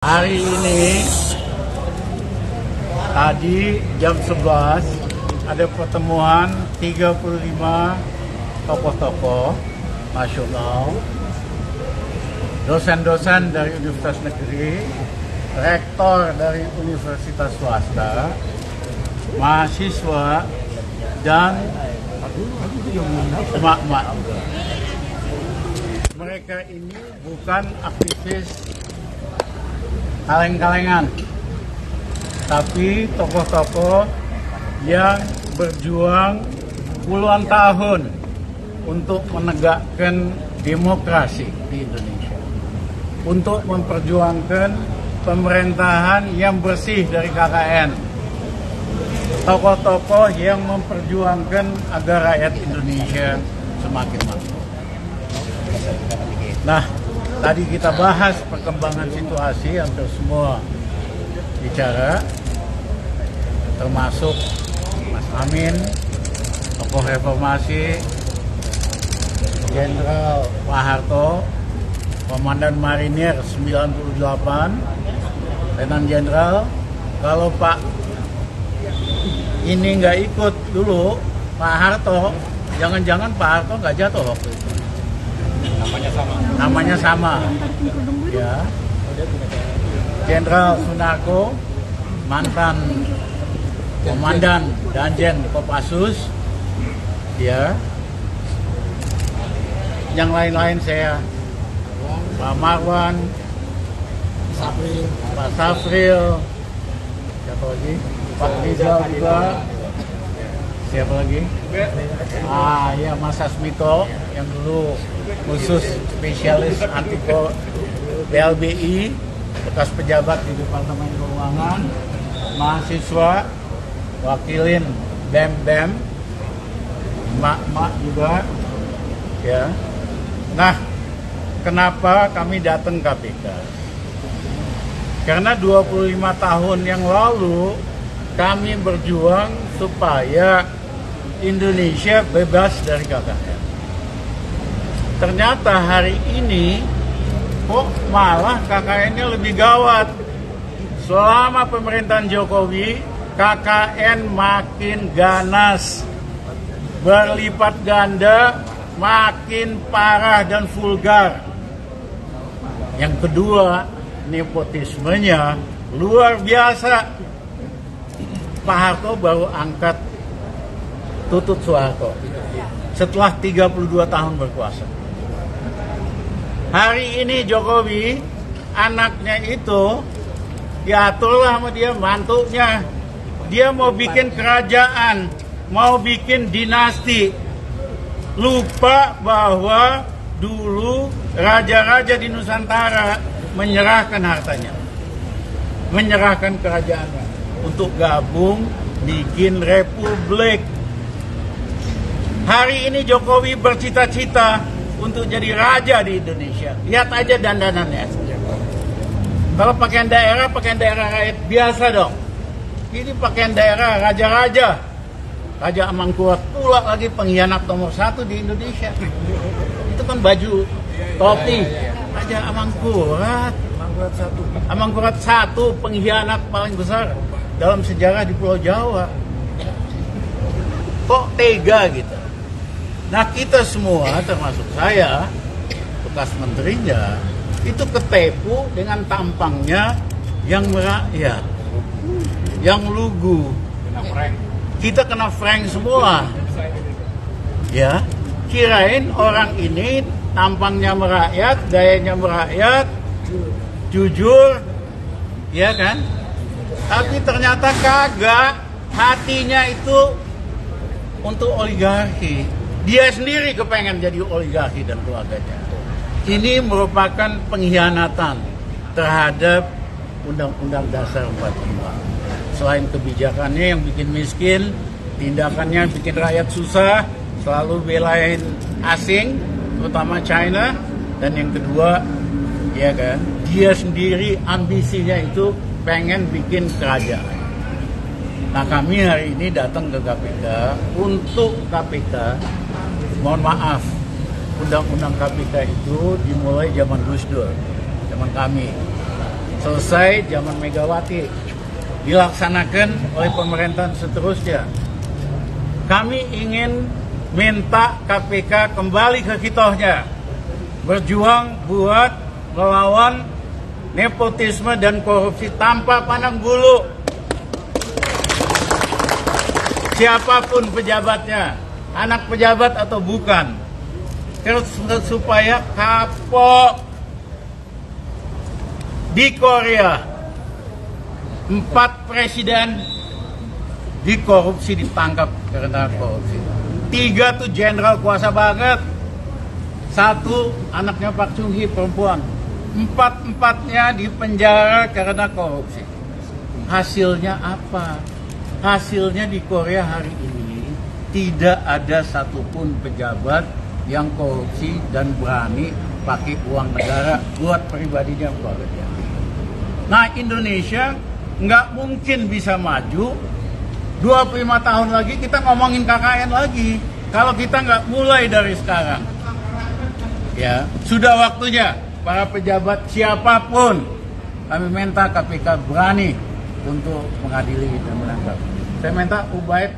Hari ini tadi jam 11 ada pertemuan 35 tokoh-tokoh nasional, dosen-dosen dari universitas negeri, rektor dari universitas swasta, mahasiswa, dan emak-emak juga. Mereka ini bukan aktivis kaleng-kalengan, tapi tokoh-tokoh yang berjuang puluhan tahun untuk menegakkan demokrasi di Indonesia, untuk memperjuangkan pemerintahan yang bersih dari KKN, tokoh-tokoh yang memperjuangkan agar rakyat Indonesia semakin makmur. Nah, tadi kita bahas perkembangan situasi, hampir semua bicara, termasuk Mas Amin, tokoh reformasi, Jenderal Pak Harto, Komandan Marinir 98, Letnan Jenderal. Kalau Pak ini nggak ikut dulu, Pak Harto, jangan-jangan Pak Harto nggak jatuh waktu itu. Namanya sama. Ya. Jenderal Sunarko, mantan Komandan Danjen Kopassus. Ya. Yang lain-lain saya, Pak Marwan, Pak Safril, siapa lagi? Pak Rizal juga. Siapa lagi? Ya Mas Asmito yang dulu khusus spesialis anti BLBI, bekas pejabat di Departemen Keuangan, mahasiswa, wakilin BEM, emak-emak juga, ya. Nah, kenapa kami datang KPK? Karena 25 tahun yang lalu kami berjuang supaya Indonesia bebas dari KKN. Ternyata hari ini kok malah KKN-nya lebih gawat. Selama pemerintahan Jokowi, KKN makin ganas, berlipat ganda, makin parah dan vulgar. Yang kedua, nepotismenya luar biasa. Pak Harto baru angkat Tutut Soeharto setelah 32 tahun berkuasa. Hari ini Jokowi, anaknya itu diaturlah sama dia, mantunya. Dia mau bikin kerajaan, mau bikin dinasti. Lupa bahwa dulu raja-raja di Nusantara menyerahkan hartanya, menyerahkan kerajaannya untuk gabung bikin republik. Hari ini Jokowi bercita-cita untuk jadi raja di Indonesia. Lihat aja dandanannya. Kalau pakaian daerah rakyat biasa dong. Ini pakaian daerah raja-raja. Raja Amangkurat pula lagi pengkhianat nomor 1 di Indonesia. Itu kan baju topi. Raja Amangkurat. Amangkurat 1 pengkhianat paling besar dalam sejarah di Pulau Jawa. Kok tega gitu? Nah, kita semua termasuk saya, bekas menterinya, itu ketipu dengan tampangnya yang merakyat, yang lugu. Kita kena prank semua. Ya, kirain orang ini tampangnya merakyat, gayanya merakyat, jujur, ya kan? Tapi ternyata kagak, hatinya itu untuk oligarki. Dia sendiri kepengen jadi oligarki dan keluarganya. Ini merupakan pengkhianatan terhadap Undang-Undang Dasar 45. Selain kebijakannya yang bikin miskin, tindakannya bikin rakyat susah, selalu belain asing, terutama China. Dan yang kedua, ya kan, dia sendiri ambisinya itu pengen bikin kerajaan. Nah, kami hari ini datang ke KPK untuk KPK. Mohon maaf, undang-undang KPK itu dimulai zaman Gus Dur, zaman kami. selesai zaman Megawati, dilaksanakan oleh pemerintahan seterusnya. Kami ingin minta KPK kembali ke kitohnya, berjuang buat melawan nepotisme dan korupsi tanpa pandang bulu. Siapapun pejabatnya, anak pejabat atau bukan, terus supaya kapok. Di Korea 4 presiden dikorupsi, ditangkap karena korupsi. 3 tuh jenderal kuasa banget. 1 anaknya Pak Chung Hee perempuan. 4-empatnya di penjara karena korupsi. Hasilnya apa? Hasilnya di Korea hari ini tidak ada satupun pejabat yang korupsi dan berani pakai uang negara buat pribadinya keluarga. Nah, Indonesia nggak mungkin bisa maju 25 tahun lagi kita ngomongin KKN lagi kalau kita nggak mulai dari sekarang. Ya, sudah waktunya para pejabat siapapun, kami minta KPK berani untuk mengadili dan menangkap. Saya minta Ubaid